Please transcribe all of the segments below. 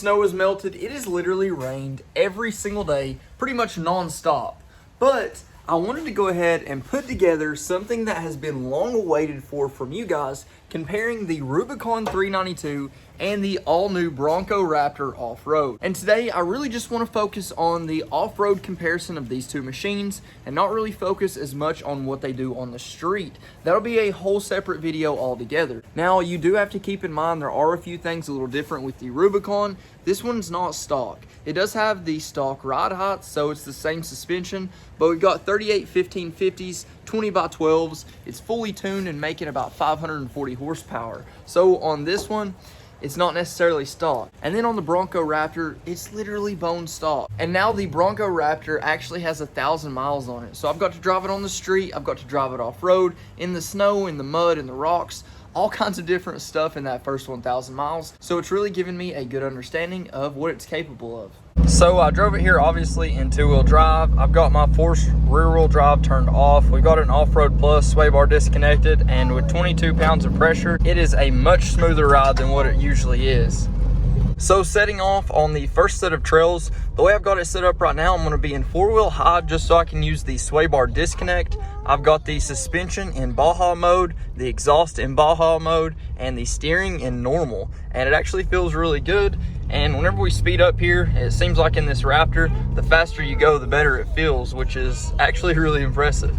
snow is melted. It has literally rained every single day, pretty much non-stop. But I wanted to go ahead and put together something that has been long awaited for from you guys, comparing the Rubicon 392 and the all-new Bronco Raptor off-road. And today I really just want to focus on the off-road comparison of these two machines and not really focus as much on what they do on the street. That'll be a whole separate video altogether. Now, you do have to keep in mind there are a few things a little different with the Rubicon. This one's not stock. It does have the stock ride height, so it's the same suspension, but we've got 38 1550s, 20x12s. It's fully tuned and making about 540 horsepower. So on this one, it's not necessarily stock. And then on the Bronco Raptor, it's literally bone stock. And now the Bronco Raptor actually has 1,000 miles on it. So I've got to drive it on the street, I've got to drive it off-road, in the snow, in the mud, in the rocks, all kinds of different stuff in that first 1,000 miles. So it's really given me a good understanding of what it's capable of. So I drove it here obviously in two-wheel drive. I've got my forced rear-wheel drive turned off. We got an off-road plus, sway bar disconnected, and with 22 pounds of pressure, it is a much smoother ride than what it usually is. So setting off on the first set of trails, the way I've got it set up right now, I'm going to be in four-wheel high just so I can use the sway bar disconnect. I've got the suspension in Baja mode, the exhaust in Baja mode, and the steering in normal. And it actually feels really good. And whenever we speed up here, it seems like in this Raptor, the faster you go, the better it feels, which is actually really impressive.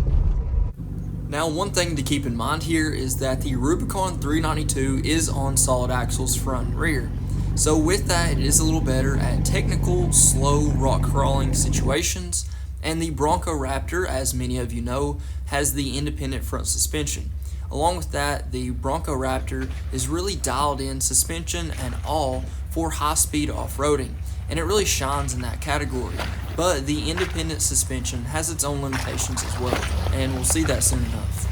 Now, one thing to keep in mind here is that the Rubicon 392 is on solid axles front and rear. So with that, it is a little better at technical, slow rock crawling situations. And the Bronco Raptor, as many of you know, has the independent front suspension. Along with that, the Bronco Raptor is really dialed in suspension and all for high-speed off-roading, and it really shines in that category. But the independent suspension has its own limitations as well, and we'll see that soon enough.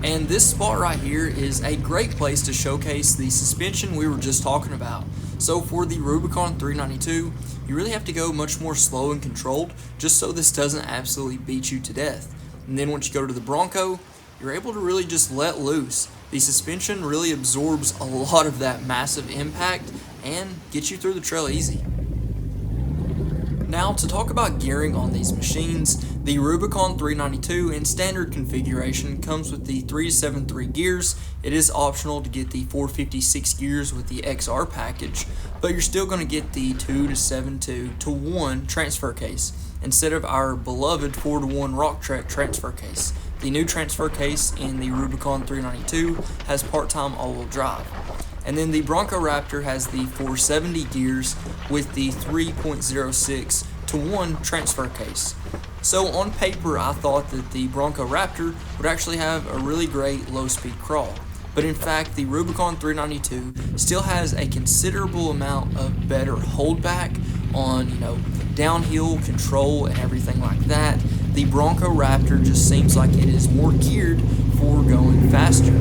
And this spot right here is a great place to showcase the suspension we were just talking about. So for the Rubicon 392, you really have to go much more slow and controlled just so this doesn't absolutely beat you to death. And then once you go to the Bronco, you're able to really just let loose. The suspension really absorbs a lot of that massive impact and gets you through the trail easy. Now, to talk about gearing on these machines, the Rubicon 392 in standard configuration comes with the 3-7-3 gears. It is optional to get the 456 gears with the XR package, but you're still going to get the 2-7-2-1 transfer case instead of our beloved 4-1 Rocktrack transfer case. The new transfer case in the Rubicon 392 has part-time all-wheel drive. And then the Bronco Raptor has the 470 gears with the 3.06-1 transfer case. So on paper, I thought that the Bronco Raptor would actually have a really great low-speed crawl. But in fact, the Rubicon 392 still has a considerable amount of better holdback on, downhill control and everything like that. The Bronco Raptor just seems like it is more geared for going faster.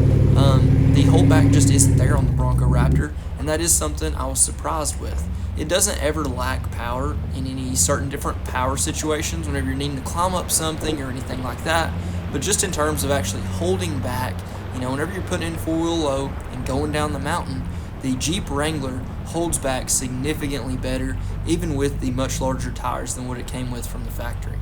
The holdback just isn't there on the Bronco Raptor, and that is something I was surprised with. It doesn't ever lack power in any certain different power situations whenever you're needing to climb up something or anything like that, but just in terms of actually holding back, whenever you're putting in four-wheel low and going down the mountain, the Jeep Wrangler holds back significantly better, even with the much larger tires than what it came with from the factory.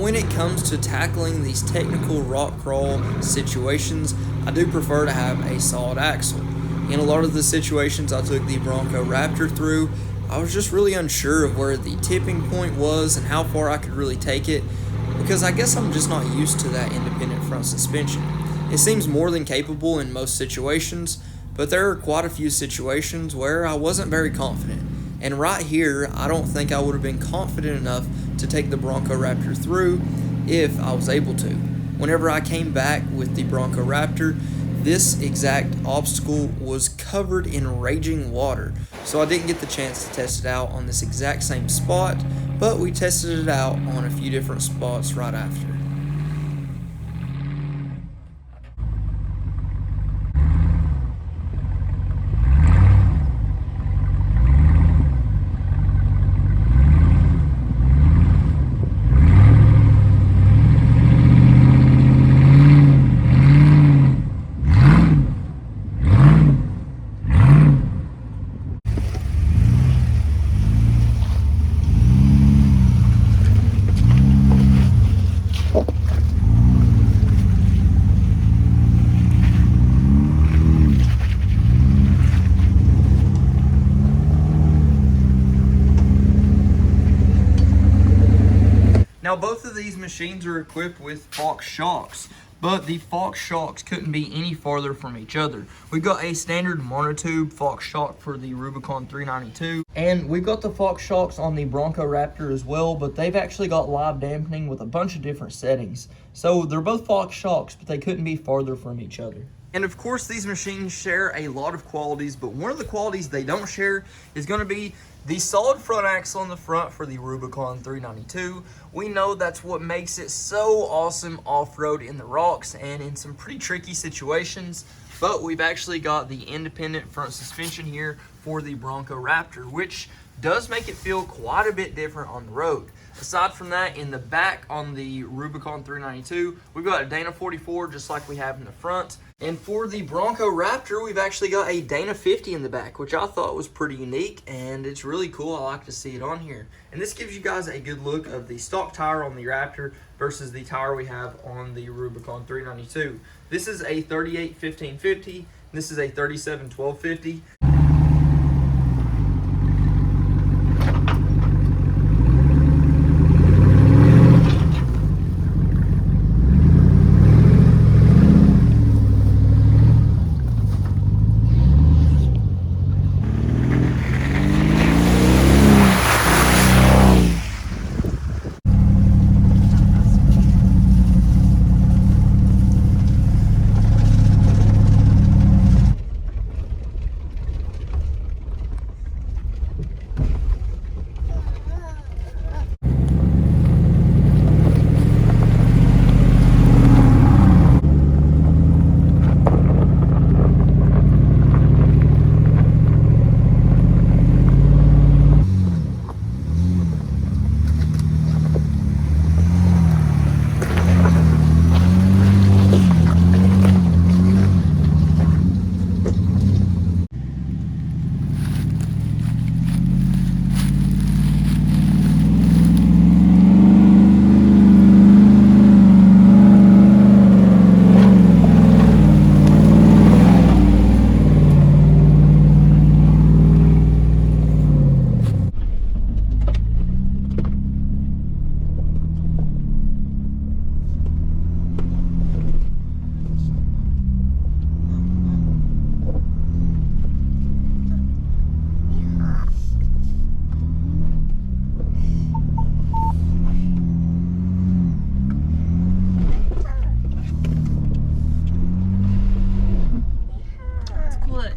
when it comes to tackling these technical rock crawl situations, I do prefer to have a solid axle. In a lot of the situations I took the Bronco Raptor through, I was just really unsure of where the tipping point was and how far I could really take it, because I guess I'm just not used to that independent front suspension. It seems more than capable in most situations, but there are quite a few situations where I wasn't very confident. And right here, I don't think I would have been confident enough to take the Bronco Raptor through if I was able to. Whenever I came back with the Bronco Raptor, this exact obstacle was covered in raging water, so I didn't get the chance to test it out on this exact same spot, but we tested it out on a few different spots right after. Now both of these machines are equipped with Fox shocks, but the Fox shocks couldn't be any farther from each other. We've got a standard monotube Fox shock for the Rubicon 392, and we've got the Fox shocks on the Bronco Raptor as well, but they've actually got live dampening with a bunch of different settings. So they're both Fox shocks, but they couldn't be farther from each other. And of course, these machines share a lot of qualities, but one of the qualities they don't share is going to be the solid front axle in the front for the Rubicon 392. We know that's what makes it so awesome off-road in the rocks and in some pretty tricky situations, but we've actually got the independent front suspension here for the Bronco Raptor, which does make it feel quite a bit different on the road. Aside from that, in the back on the Rubicon 392, we've got a Dana 44 just like we have in the front. And for the Bronco Raptor, we've actually got a Dana 50 in the back, which I thought was pretty unique, and it's really cool. I like to see it on here. And this gives you guys a good look of the stock tire on the Raptor versus the tire we have on the Rubicon 392. This is a 38-15-50. This is a 37-12-50.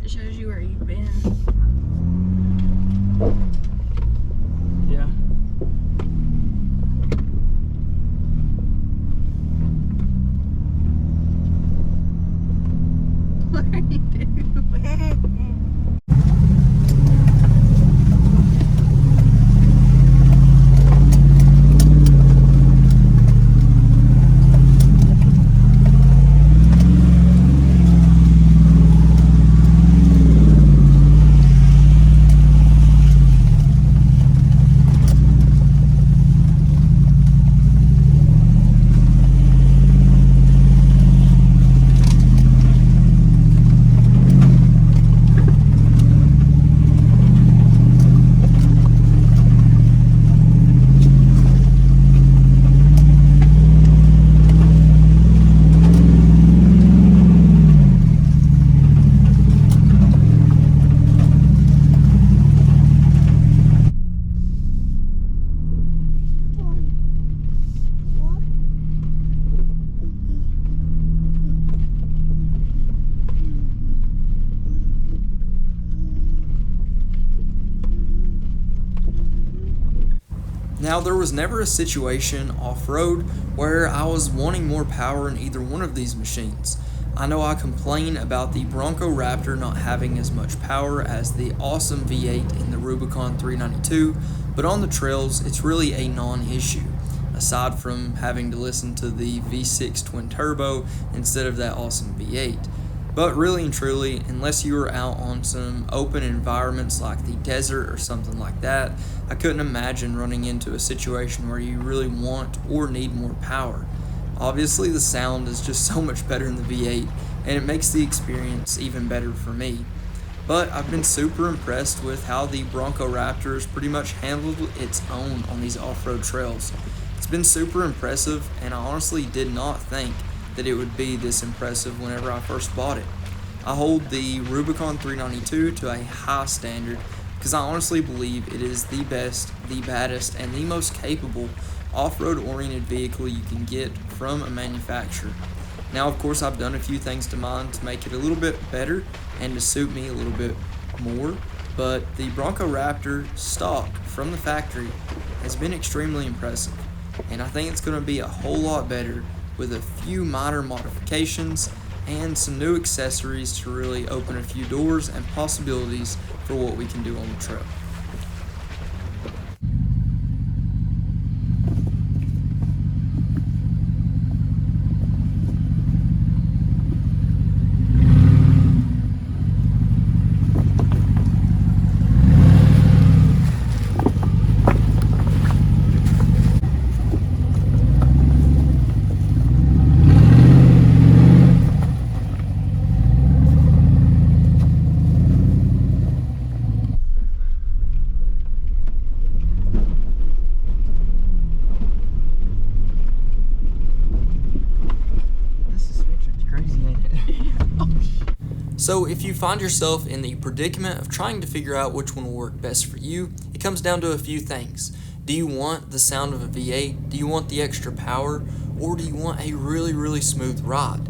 It shows you where you've been. Yeah. What are you doing? Now, there was never a situation off-road where I was wanting more power in either one of these machines. I know I complain about the Bronco Raptor not having as much power as the awesome V8 in the Rubicon 392, but on the trails, it's really a non-issue, aside from having to listen to the V6 twin turbo instead of that awesome V8. But really and truly, unless you were out on some open environments like the desert or something like that, I couldn't imagine running into a situation where you really want or need more power. Obviously, the sound is just so much better in the V8, and it makes the experience even better for me. But I've been super impressed with how the Bronco Raptor has pretty much handled its own on these off-road trails. It's been super impressive, and I honestly did not think that it would be this impressive whenever I first bought it. I hold the Rubicon 392 to a high standard because I honestly believe it is the best, the baddest, and the most capable off-road oriented vehicle you can get from a manufacturer. Now, of course, I've done a few things to mine to make it a little bit better and to suit me a little bit more, but the Bronco Raptor stock from the factory has been extremely impressive, and I think it's going to be a whole lot better with a few minor modifications and some new accessories to really open a few doors and possibilities for what we can do on the trail. So if you find yourself in the predicament of trying to figure out which one will work best for you, it comes down to a few things. Do you want the sound of a V8? Do you want the extra power? Or do you want a really smooth ride?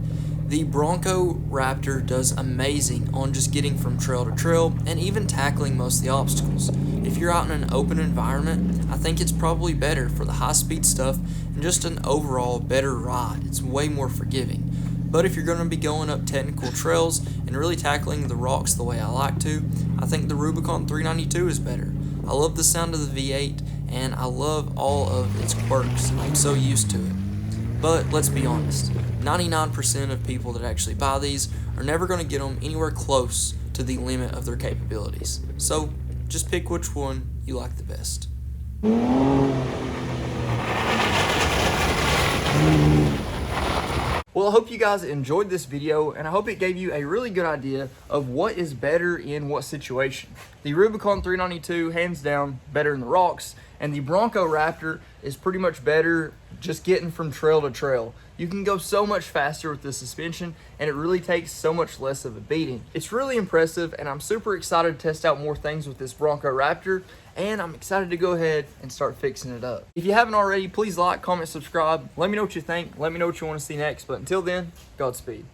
The Bronco Raptor does amazing on just getting from trail to trail and even tackling most of the obstacles. If you're out in an open environment, I think it's probably better for the high speed stuff and just an overall better ride. It's way more forgiving. But if you're going to be going up technical trails and really tackling the rocks the way I like to, I think the Rubicon 392 is better. I love the sound of the V8 and I love all of its quirks. I'm so used to it. But let's be honest, 99% of people that actually buy these are never going to get them anywhere close to the limit of their capabilities. So just pick which one you like the best. Well, I hope you guys enjoyed this video, and I hope it gave you a really good idea of what is better in what situation. The Rubicon 392, hands down, better in the rocks, and the Bronco Raptor is pretty much better just getting from trail to trail. You can go so much faster with the suspension, and it really takes so much less of a beating. It's really impressive, and I'm super excited to test out more things with this Bronco Raptor, and I'm excited to go ahead and start fixing it up. If you haven't already, please like, comment, subscribe. Let me know what you think. Let me know what you want to see next. But until then, Godspeed.